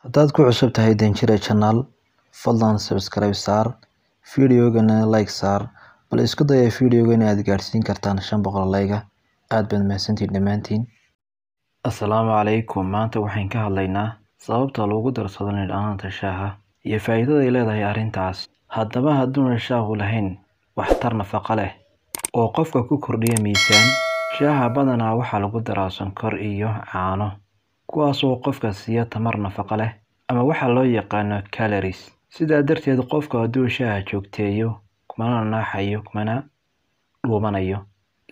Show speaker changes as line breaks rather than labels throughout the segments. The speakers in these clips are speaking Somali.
Haddaad ku cusub tahay Danjire Channel, fadlan subscribe saar, fiidiyowgana like saar, bal isku daya fiidiyowga inaad gaarsiin kartaan 500 like. Aad baad mahadsantihiin dhammaantiin. Assalaamu calaykum. Maanta waxaan ka hadlaynaa sababta loogu darsado liin dhanaanta shaaha iyo faa'iidada ay leedahay arrintaas. Haddaba hadduuna shaahu lahayn waxtar nafaqo leh oo qofka ku kordhiya miisaan, shaaha badanaa waxaa lagu daraa sonkor iyo caano, kuwaas oo qofka siiya tamar nafaqo leh ama waxa loo yaqaan calories. Sidaa darteed, qofka hadduu shaaha joogteeyo kuma naaxayo kuma dhuumanayo.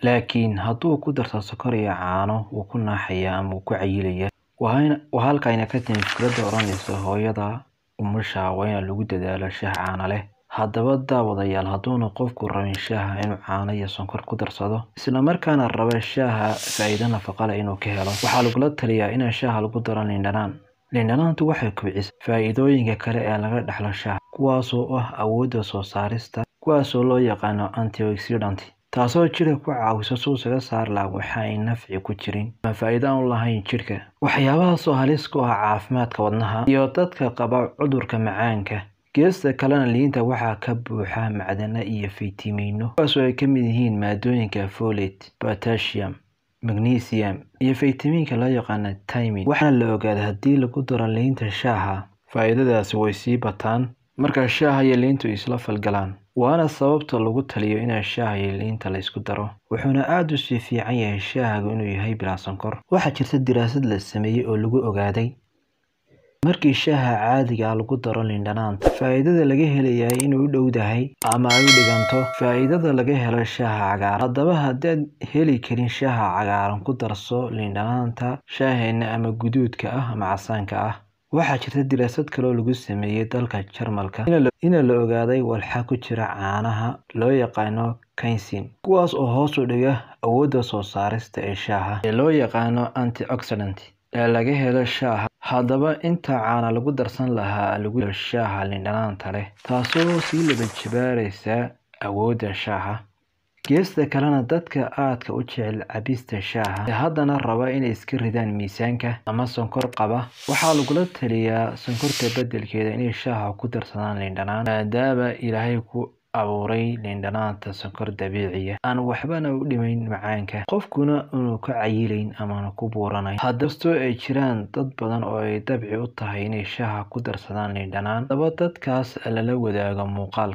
Laakiin hadduu ku darso sonkor iyo caano, wuu ku naaxayaa ama wuu ku cayilaya. Waa halkayna ka timid fikradda oranaysa hooyada umusha waa in lagu dadaalo shaah caano leh. Haddaba daawadayaal, hadduuna qofku rabin shaaha inuu caano iyo sonkor ku darsado, isla markaana raba shaaha faa'iido nafaqo leh inuu ka helo, waxaa lagula taliyaa in shaaha lagu daro liin dhanaan. Liin dhanaantu waxay kobcisaa faa'iidooyinka kale ee laga dhaxlo shaaha, kuwaasoo ah awoodda soo saarista, kuwaasoo loo yaqaan antioxidant, taasoo jidhka ku caawisa soo saar laha waxa ay nafci ku jirin ama faa'iido aan lahayn jidhka. Waxyaabahaas oo halis ku ah caafimaadka wadnaha iyo dadka qaba cudurka macaanka. Geesta kalena, liinta waxaa ka buuxa macdano iyo fiitamiino, kuwaasoo ay ka mid yihiin maadooyinka folate, potassium, magnesium iyo fiitamiinka loo yaqaan thiamine. Waxaana la ogaaday haddii lagu daro liinta shaaha, faa'iidadaasi way sii bataan marka shaaha iyo liintu isla falgalaan. Waana sababta lagu taliyo in shaaha iyo liinta la isku daro, wuxuuna aad u sii fiican yahay shaahagu inuu yahay bilaa sonkor. Waxaa jirta daraasad la sameeyay oo lagu ogaaday markii shaaha caadiga lagu daro liin dhanaanta, faa'iidada laga helayo inuu u dhowdahay ama ay u dhiganto faa'iidada laga helo shaaha cagaaran. Haddaba haddaad heli karin shaaha cagaaran, ku darso liin dhanaanta shaaheena ama guduudka ah ama casaanka ah. Waxaa jirta daraasad kale oo lagu sameeyay dalka Jarmalka in la ogaaday walxa ku jira caanaha loo yaqaan casein, kuwaas oo hoos u dhiga awoodda soo saarista ee shaaha ee loo yaqaan antioxidant ee laga helo shaaha. Haddaba inta caana lagu darsan lahaa lagu helo shaaha liin dhanaanta leh, taasoo sii laba jibaaraysa awoodda shaaha. Geesta kalena, dadka aadka u jecel cabista shaaha ee haddana raba inay iska ridaan miisaanka ama sonkor qaba, waxaa lagula taliyaa sonkorta beddelkeeda inay shaaha ku darsadaan liin dhanaan, maadaama Ilaahay ku abuuray liin dhanaanta sonkor dabiici ah aan waxbana u dhimayn macaanka, qofkuna inuu ka cayilayn ama ku buuranayn. Haddaba ay jiraan dad badan oo ay dabci u tahay inay shaaha ku darsadaan liin dhanaan, haddaba dadkaas lala wadaago muuqaal